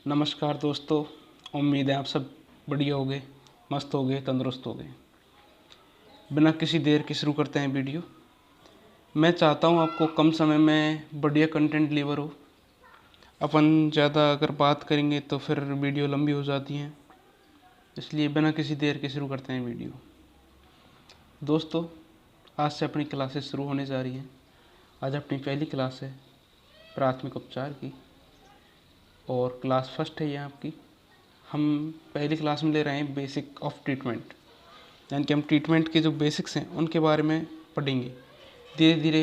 नमस्कार दोस्तों, उम्मीद है आप सब बढ़िया होगे, मस्त होगे, तंदुरुस्त होगे। बिना किसी देर के शुरू करते हैं वीडियो। मैं चाहता हूँ आपको कम समय में बढ़िया कंटेंट डिलीवर हो। अपन ज़्यादा अगर बात करेंगे तो फिर वीडियो लंबी हो जाती हैं, इसलिए बिना किसी देर के शुरू करते हैं वीडियो। दोस्तों, आज से अपनी क्लासेस शुरू होने जा रही हैं। आज अपनी पहली क्लास है प्राथमिक उपचार की और क्लास फर्स्ट है ये आपकी। हम पहली क्लास में ले रहे हैं बेसिक ऑफ ट्रीटमेंट, यानी कि हम ट्रीटमेंट के जो बेसिक्स हैं उनके बारे में पढ़ेंगे। धीरे धीरे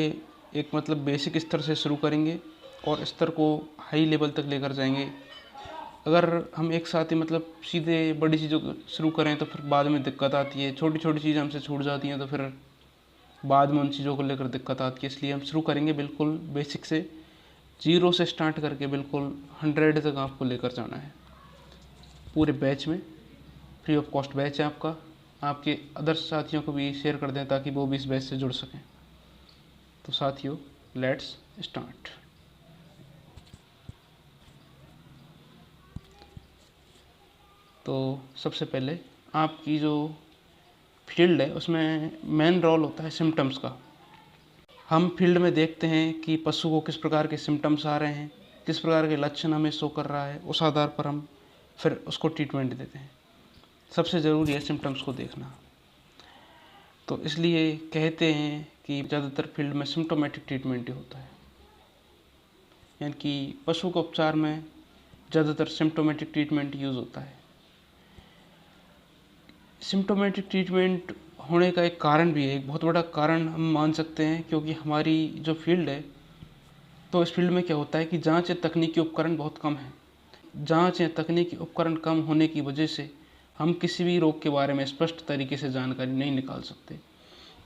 एक बेसिक स्तर से शुरू करेंगे और स्तर को हाई लेवल तक लेकर जाएंगे। अगर हम एक साथ ही सीधे बड़ी चीज़ों को शुरू करें तो फिर बाद में दिक्कत आती है। छोटी छोटी चीज़ें हमसे छूट जाती हैं तो फिर बाद में उन चीज़ों को लेकर दिक्कत आती है। इसलिए हम शुरू करेंगे बिल्कुल बेसिक से, 0 से स्टार्ट करके बिल्कुल 100 तक आपको लेकर जाना है। पूरे बैच में फ्री ऑफ कॉस्ट बैच है आपका। आपके अदर साथियों को भी शेयर कर दें ताकि वो भी इस बैच से जुड़ सकें। तो साथियों, लेट्स स्टार्ट। तो सबसे पहले आपकी जो फील्ड है उसमें मेन रोल होता है सिम्टम्स का। हम फील्ड में देखते हैं कि पशु को किस प्रकार के सिम्टम्स आ रहे हैं, किस प्रकार के लक्षण हमें शो कर रहा है, उस आधार पर हम फिर उसको ट्रीटमेंट देते हैं। सबसे ज़रूरी है सिम्टम्स को देखना। तो इसलिए कहते हैं कि ज़्यादातर फील्ड में सिम्टोमेटिक ट्रीटमेंट ही होता है, यानी कि पशु के उपचार में ज़्यादातर सिम्टोमेटिक ट्रीटमेंट यूज़ होता है। सिम्टोमेटिक ट्रीटमेंट होने का एक कारण भी है, एक बहुत बड़ा कारण हम मान सकते हैं, क्योंकि हमारी जो फील्ड है तो इस फील्ड में क्या होता है कि जांच या तकनीकी उपकरण बहुत कम है। जांच या तकनीकी उपकरण कम होने की वजह से हम किसी भी रोग के बारे में स्पष्ट तरीके से जानकारी नहीं निकाल सकते,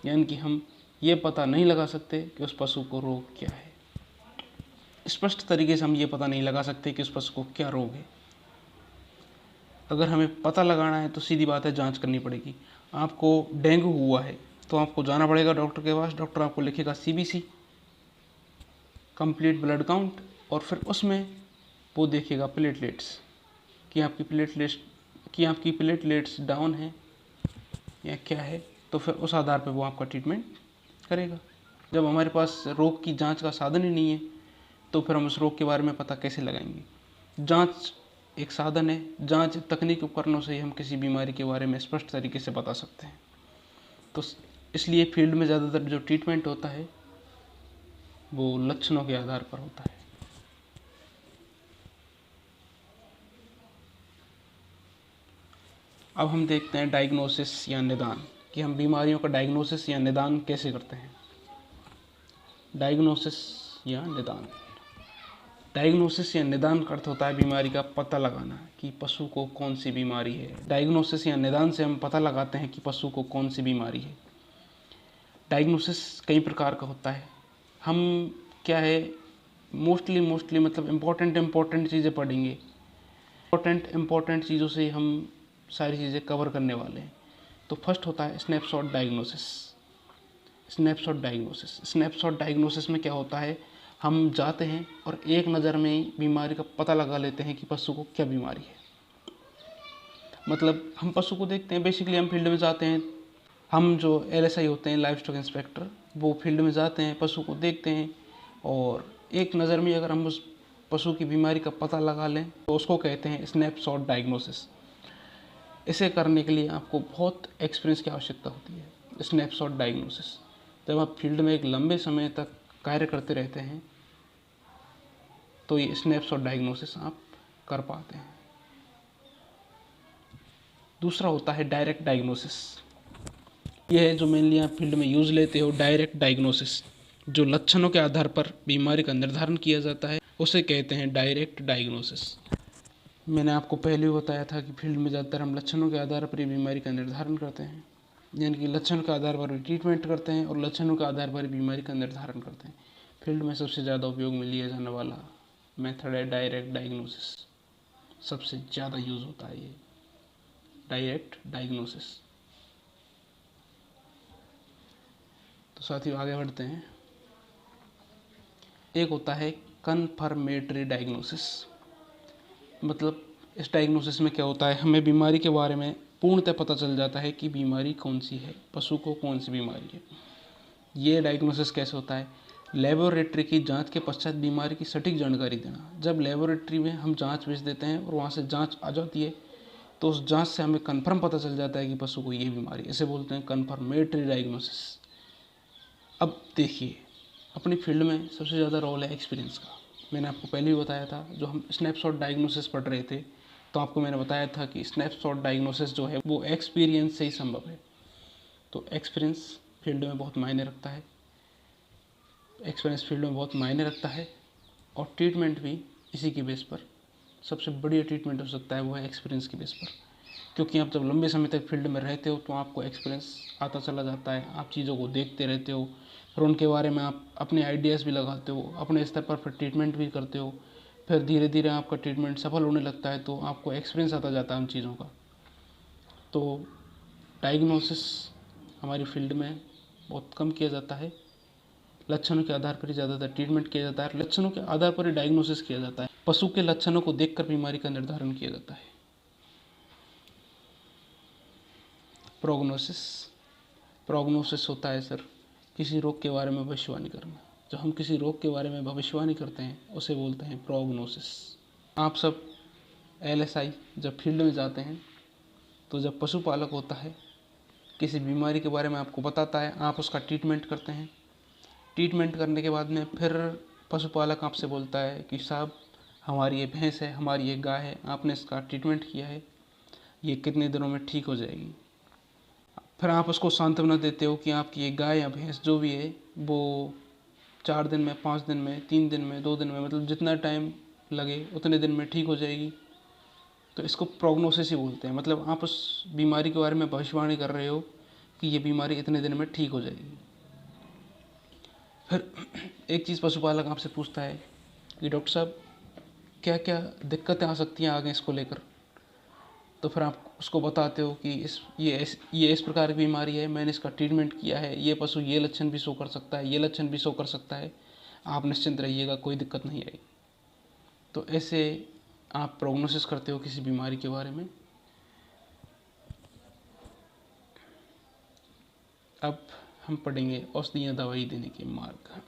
यानी कि हम ये पता नहीं लगा सकते कि उस पशु को रोग क्या है। स्पष्ट तरीके से हम ये पता नहीं लगा सकते कि उस पशु को क्या रोग है। अगर हमें पता लगाना है तो सीधी बात है, जांच करनी पड़ेगी। आपको डेंगू हुआ है तो आपको जाना पड़ेगा डॉक्टर के पास। डॉक्टर आपको लिखेगा CBC, कंप्लीट ब्लड काउंट, और फिर उसमें वो देखेगा प्लेटलेट्स कि आपकी प्लेटलेट्स डाउन है या क्या है। तो फिर उस आधार पर वो आपका ट्रीटमेंट करेगा। जब हमारे पास रोग की जांच का साधन ही नहीं है तो फिर हम उस रोग के बारे में पता कैसे लगाएंगे। जांच एक साधन है, जांच तकनीक उपकरणों से ही हम किसी बीमारी के बारे में स्पष्ट तरीके से बता सकते हैं। तो इसलिए फील्ड में ज़्यादातर जो ट्रीटमेंट होता है वो लक्षणों के आधार पर होता है। अब हम देखते हैं डायग्नोसिस या निदान, कि हम बीमारियों का डायग्नोसिस या निदान कैसे करते हैं। डायग्नोसिस या निदान, डायग्नोसिस या निदान का अर्थ होता है बीमारी का पता लगाना कि पशु को कौन सी बीमारी है। डायग्नोसिस या निदान से हम पता लगाते हैं कि पशु को कौन सी बीमारी है। डायग्नोसिस कई प्रकार का होता है। हम क्या है, मोस्टली इम्पोर्टेंट चीज़ें पढ़ेंगे। इम्पोर्टेंट चीज़ों से हम सारी चीज़ें कवर करने वाले हैं। तो फर्स्ट होता है स्नैपशॉट डायग्नोसिस। स्नैपशॉट डायग्नोसिस में क्या होता है, हम जाते हैं और एक नज़र में ही बीमारी का पता लगा लेते हैं कि पशु को क्या बीमारी है। हम पशु को देखते हैं, बेसिकली हम फील्ड में जाते हैं। हम जो LSI होते हैं, लाइव स्टॉक इंस्पेक्टर, वो फील्ड में जाते हैं, पशु को देखते हैं और एक नज़र में अगर हम उस पशु की बीमारी का पता लगा लें तो उसको कहते हैं स्नैपशॉट डायग्नोसिस। इसे करने के लिए आपको बहुत एक्सपीरियंस की आवश्यकता होती है। स्नैपशॉट डायग्नोसिस, जब आप फील्ड में एक लंबे समय तक कार्य करते रहते हैं तो ये स्नैपशॉट डायग्नोसिस आप कर पाते हैं। दूसरा होता है डायरेक्ट डायग्नोसिस। यह है जो मेनली आप फील्ड में यूज़ लेते हो, डायरेक्ट डायग्नोसिस। जो लक्षणों के आधार पर बीमारी का निर्धारण किया जाता है उसे कहते हैं डायरेक्ट डायग्नोसिस। मैंने आपको पहले भी बताया था कि फील्ड में ज़्यादातर हम लक्षणों के आधार पर ही बीमारी का निर्धारण करते हैं, यानी कि लक्षण के आधार पर ट्रीटमेंट करते हैं और लक्षणों के आधार पर बीमारी का निर्धारण करते हैं। फील्ड में सबसे ज़्यादा उपयोग में लिया जाने वाला मेथड है डायरेक्ट डायग्नोसिस। सबसे ज़्यादा यूज़ होता है ये डायरेक्ट डायग्नोसिस। तो साथियों, आगे बढ़ते हैं। एक होता है कन्फर्मेटरी डायग्नोसिस। मतलब इस डायग्नोसिस में क्या होता है, हमें बीमारी के बारे में पूर्णतः पता चल जाता है कि बीमारी कौन सी है, पशु को कौन सी बीमारी है। ये डायग्नोसिस कैसे होता है, लेबोरेटरी की जांच के पश्चात बीमारी की सटीक जानकारी देना। जब लेबोरेटरी में हम जांच भेज देते हैं और वहाँ से जांच आ जाती है तो उस जांच से हमें कन्फर्म पता चल जाता है कि पशु को ये बीमारी, इसे बोलते हैं कन्फर्मेटरी डायग्नोसिस। अब देखिए, अपनी फील्ड में सबसे ज़्यादा रोल है एक्सपीरियंस का। मैंने आपको पहले भी बताया था, जो हम स्नैपशॉट डायग्नोसिस पढ़ रहे थे तो आपको मैंने बताया था कि स्नैपशॉट डायग्नोसिस जो है वो एक्सपीरियंस से ही संभव है। तो एक्सपीरियंस फील्ड में बहुत मायने रखता है, और ट्रीटमेंट भी इसी की बेस पर, सबसे बढ़िया ट्रीटमेंट हो सकता है वो है एक्सपीरियंस की बेस पर। क्योंकि आप जब लंबे समय तक फील्ड में रहते हो तो आपको एक्सपीरियंस आता चला जाता है, आप चीज़ों को देखते रहते हो, फिर उनके बारे में आप अपने आइडियाज़ भी लगाते हो, अपने स्तर पर फिर ट्रीटमेंट भी करते हो, फिर धीरे धीरे आपका ट्रीटमेंट सफल होने लगता है, तो आपको एक्सपीरियंस आता जाता है उन चीज़ों का। तो डायग्नोसिस हमारी फील्ड में बहुत कम किया जाता है, लक्षणों के आधार पर ही ज़्यादातर ट्रीटमेंट किया जाता है, लक्षणों के आधार पर ही डायग्नोसिस किया जाता है, पशु के लक्षणों को देखकर बीमारी का निर्धारण किया जाता है। प्रोग्नोसिस होता है सर किसी रोग के बारे में भविष्यवाणी करना। जब हम किसी रोग के बारे में भविष्यवाणी करते हैं उसे बोलते हैं प्रोग्नोसिस। आप सब LSI जब फील्ड में जाते हैं तो जब पशुपालक होता है किसी बीमारी के बारे में आपको बताता है, आप उसका ट्रीटमेंट करते हैं। ट्रीटमेंट करने के बाद में फिर पशुपालक आपसे बोलता है कि साहब हमारी ये भैंस है, हमारी ये गाय है, आपने इसका ट्रीटमेंट किया है, ये कितने दिनों में ठीक हो जाएगी। फिर आप उसको सांत्वना देते हो कि आपकी ये गाय या भैंस जो भी है वो 4 दिन में, 5 दिन में, 3 दिन में, 2 दिन में, मतलब जितना टाइम लगे उतने दिन में ठीक हो जाएगी। तो इसको प्रोग्नोसिस ही बोलते हैं। मतलब आप उस बीमारी के बारे में भविष्यवाणी कर रहे हो कि ये बीमारी इतने दिन में ठीक हो जाएगी। फिर एक चीज़ पशुपालक आपसे पूछता है कि डॉक्टर साहब क्या क्या दिक्कतें आ सकती हैं आगे इसको लेकर। तो फिर आप उसको बताते हो कि ये इस प्रकार की बीमारी है, मैंने इसका ट्रीटमेंट किया है, ये पशु ये लक्षण भी शो कर सकता है, ये लक्षण भी शो कर सकता है, आप निश्चिंत रहिएगा, कोई दिक्कत नहीं आएगी। तो ऐसे आप प्रोग्नोसिस करते हो किसी बीमारी के बारे में। अब हम पढ़ेंगे औषधियाँ दवाई देने के मार्ग।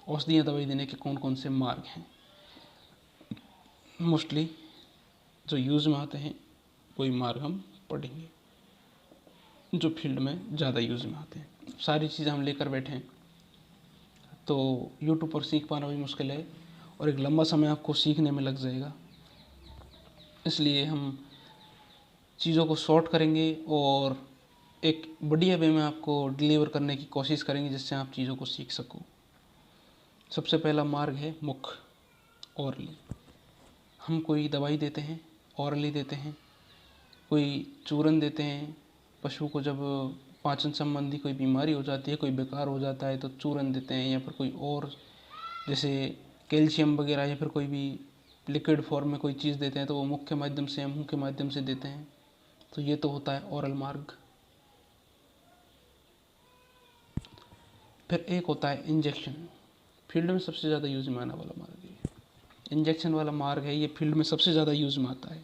औषधियाँ दवाई देने के कौन कौन से मार्ग हैं। मोस्टली जो यूज़ में आते हैं वही मार्ग हम पढ़ेंगे, जो फील्ड में ज़्यादा यूज़ में आते हैं। सारी चीज़ें हम लेकर बैठे हैं तो यूट्यूब पर सीख पाना भी मुश्किल है और एक लंबा समय आपको सीखने में लग जाएगा। इसलिए हम चीज़ों को शॉर्ट करेंगे और एक बढ़िया वे में आपको डिलीवर करने की कोशिश करेंगे जिससे आप चीज़ों को सीख सको। सबसे पहला मार्ग है मुख, ओरली। हम कोई दवाई देते हैं, ओरली देते हैं, कोई चूरन देते हैं। पशु को जब पाचन संबंधी कोई बीमारी हो जाती है, कोई बेकार हो जाता है तो चूरन देते हैं, या फिर कोई और जैसे कैल्शियम वगैरह या फिर कोई भी लिक्विड फॉर्म में कोई चीज़ देते हैं तो वो मुख के माध्यम से या मुंह के माध्यम से देते हैं। तो ये तो होता है ओरल मार्ग। फिर एक होता है इंजेक्शन। फील्ड में सबसे ज़्यादा यूज में आने वाला मार्ग है इंजेक्शन वाला मार्ग है। ये फील्ड में सबसे ज़्यादा यूज में आता है।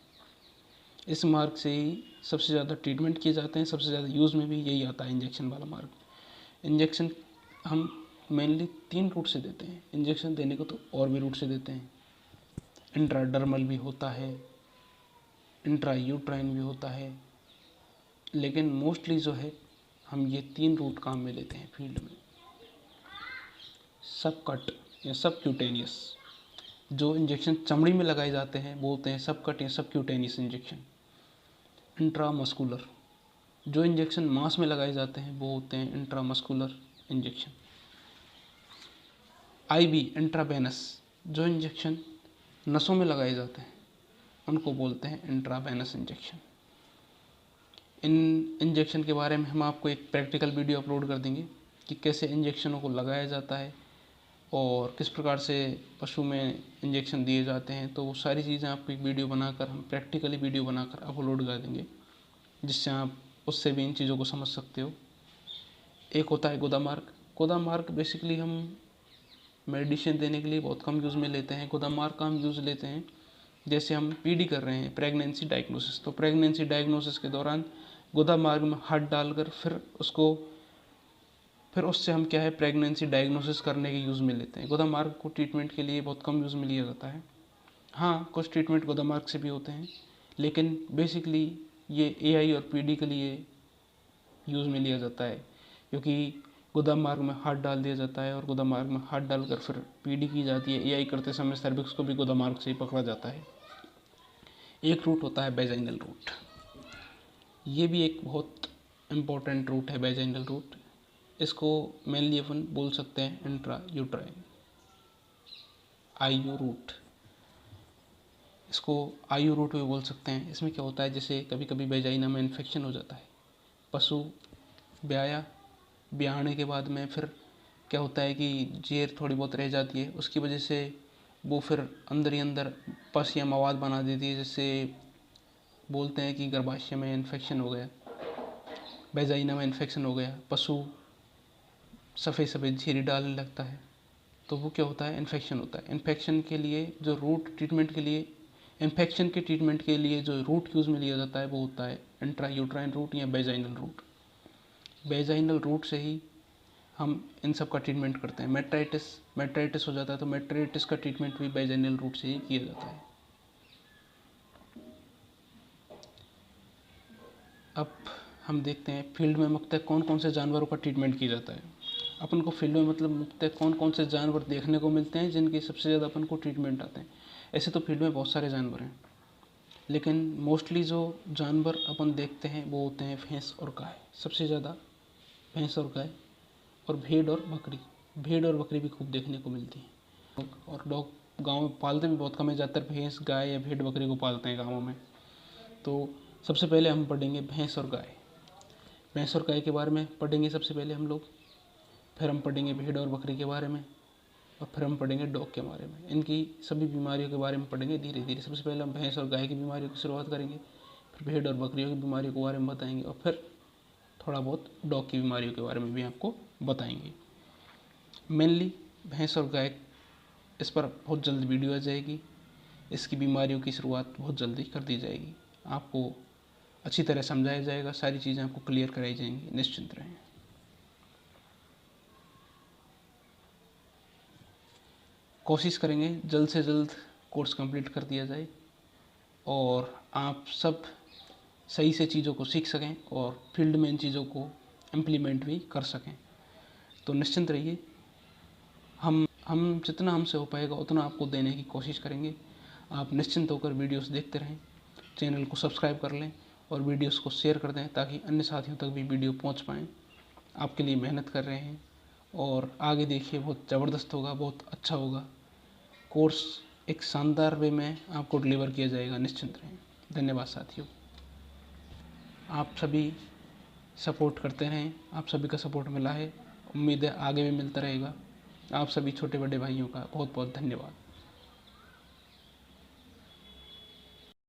इस मार्ग से ही सबसे ज़्यादा ट्रीटमेंट किए जाते हैं, सबसे ज़्यादा यूज़ में भी यही आता है इंजेक्शन वाला मार्ग। इंजेक्शन हम मेनली 3 रूट से देते हैं। इंजेक्शन देने को तो और भी रूट से देते हैं, इंट्राडर्मल भी होता है, इंट्रायूट्राइन भी होता है, लेकिन मोस्टली जो है हम ये 3 रूट काम में लेते हैं फील्ड में। सब कट या सब क्यूटेनियस, जो इंजेक्शन चमड़ी में लगाए जाते हैं बोलते हैं सब कट या सब क्यूटेनियस इंजेक्शन। इंट्रामस्कुलर, जो इंजेक्शन मांस में लगाए जाते हैं वो होते हैं इंट्रामस्कुलर इंजेक्शन। आईवी, इंट्रावेनस, जो इंजेक्शन नसों में लगाए जाते हैं उनको बोलते हैं इंट्रावेनस इंजेक्शन। इन इंजेक्शन के बारे में हम आपको एक प्रैक्टिकल वीडियो अपलोड कर देंगे कि कैसे इंजेक्शनों को लगाया जाता है और किस प्रकार से पशु में इंजेक्शन दिए जाते हैं। तो वो सारी चीज़ें आपको एक वीडियो बनाकर, हम प्रैक्टिकली वीडियो बनाकर अपलोड कर देंगे जिससे आप उससे भी इन चीज़ों को समझ सकते हो। एक होता है गुदा मार्ग। गुदा मार्ग बेसिकली हम मेडिसिन देने के लिए बहुत कम यूज़ में लेते हैं। गुदा मार्ग का हम यूज़ लेते हैं जैसे हम पीडी कर रहे हैं, प्रेगनेंसी डायग्नोसिस, तो प्रेगनेंसी डायग्नोसिस के दौरान गुदा मार्ग में हाथ डालकर फिर उससे हम क्या है प्रेगनेंसी डायग्नोसिस करने के यूज़ में लेते हैं। गुदा मार्ग को ट्रीटमेंट के लिए बहुत कम यूज़ में लिया जाता है। हाँ, कुछ ट्रीटमेंट गुदा मार्ग से भी होते हैं, लेकिन बेसिकली ये एआई और पीडी के लिए यूज़ में लिया जाता है, क्योंकि गुदा मार्ग में हाथ डाल दिया जाता है और गुदा मार्ग में हाथ डालकर फिर पीडी की जाती है। एआई करते समय सर्विक्स को भी गुदा मार्ग से ही पकड़ा जाता है। एक रूट होता है वेजाइनल रूट, ये भी एक बहुत इम्पोर्टेंट रूट है वेजाइनल रूट। इसको मेनली अपन बोल सकते हैं इंट्रा यूट्राइन आईयू रूट, इसको आईयू रूट भी बोल सकते हैं। इसमें क्या होता है, जैसे कभी कभी वेजाइना में इन्फेक्शन हो जाता है, पशु ब्याहने के बाद में फिर क्या होता है कि जेर थोड़ी बहुत रह जाती है, उसकी वजह से वो फिर अंदर ही अंदर पस या मवाद बना देती है, जिससे बोलते हैं कि गर्भाशय में इन्फेक्शन हो गया, वेजाइना में इन्फेक्शन हो गया, पशु सफ़ेद सफ़ेद झिरी डालने लगता है, तो वो क्या होता है, इन्फेक्शन होता है। इन्फेक्शन के लिए जो रूट ट्रीटमेंट के लिए इन्फेक्शन के ट्रीटमेंट के लिए जो रूट यूज़ में लिया जाता है वो होता है इंट्रा यूट्राइन रूट या वेजाइनल रूट। वेजाइनल रूट से ही हम इन सब का ट्रीटमेंट करते हैं। मेट्राइटिस हो जाता है तो मेट्राइटिस का ट्रीटमेंट भी वेजाइनल रूट से ही किया जाता है। अब हम देखते हैं फील्ड में मुख्यतः कौन कौन से जानवरों का ट्रीटमेंट किया जाता है। अपन को फील्ड में मतलब मुख्यतः कौन कौन से जानवर देखने को मिलते हैं जिनकी सबसे ज़्यादा अपन को ट्रीटमेंट आते हैं। ऐसे तो फील्ड में बहुत सारे जानवर हैं, लेकिन मोस्टली जो जानवर अपन देखते हैं वो होते हैं भैंस और गाय। सबसे ज़्यादा भैंस और गाय, और भेड़ और बकरी भी खूब देखने को मिलती हैं। और लोग गाँव में पालते भी बहुत कम है, ज़्यादातर भैंस गाय या भेड़ बकरी को पालते हैं गाँवों में। तो सबसे पहले हम पढ़ेंगे भैंस और गाय। भैंस और गाय के बारे में पढ़ेंगे सबसे पहले हम लोग, फिर हम पढ़ेंगे भेड़ और बकरी के बारे में, और फिर हम पढ़ेंगे डॉग के बारे में। इनकी सभी बीमारियों के बारे में पढ़ेंगे धीरे धीरे। सबसे पहले हम भैंस और गाय की बीमारियों की शुरुआत करेंगे, फिर भेड़ और बकरियों की बीमारियों के बारे में बताएंगे, और फिर थोड़ा बहुत डॉग की बीमारियों के बारे में भी आपको बताएंगे। मेनली भैंस और गाय, इस पर बहुत जल्द वीडियो आ जाएगी। इसकी बीमारियों की शुरुआत बहुत जल्दी कर दी जाएगी, आपको अच्छी तरह समझाया जाएगा, सारी चीज़ें आपको क्लियर कराई जाएंगी, निश्चिंत रहें। कोशिश करेंगे जल्द से जल्द कोर्स कंप्लीट कर दिया जाए और आप सब सही से चीज़ों को सीख सकें और फील्ड में इन चीज़ों को इम्प्लीमेंट भी कर सकें। तो निश्चिंत रहिए, हम जितना हमसे हो पाएगा उतना आपको देने की कोशिश करेंगे। आप निश्चिंत होकर वीडियोस देखते रहें, चैनल को सब्सक्राइब कर लें और वीडियोस को शेयर कर दें ताकि अन्य साथियों तक भी वीडियो पहुंच पाएँ। आपके लिए मेहनत कर रहे हैं और आगे देखिए, बहुत ज़बरदस्त होगा, बहुत अच्छा होगा। कोर्स एक शानदार वे में आपको डिलीवर किया जाएगा, निश्चिंत रहें। धन्यवाद साथियों, आप सभी सपोर्ट करते रहें, आप सभी का सपोर्ट मिला है, उम्मीद है आगे भी मिलता रहेगा। आप सभी छोटे बड़े भाइयों का बहुत बहुत धन्यवाद।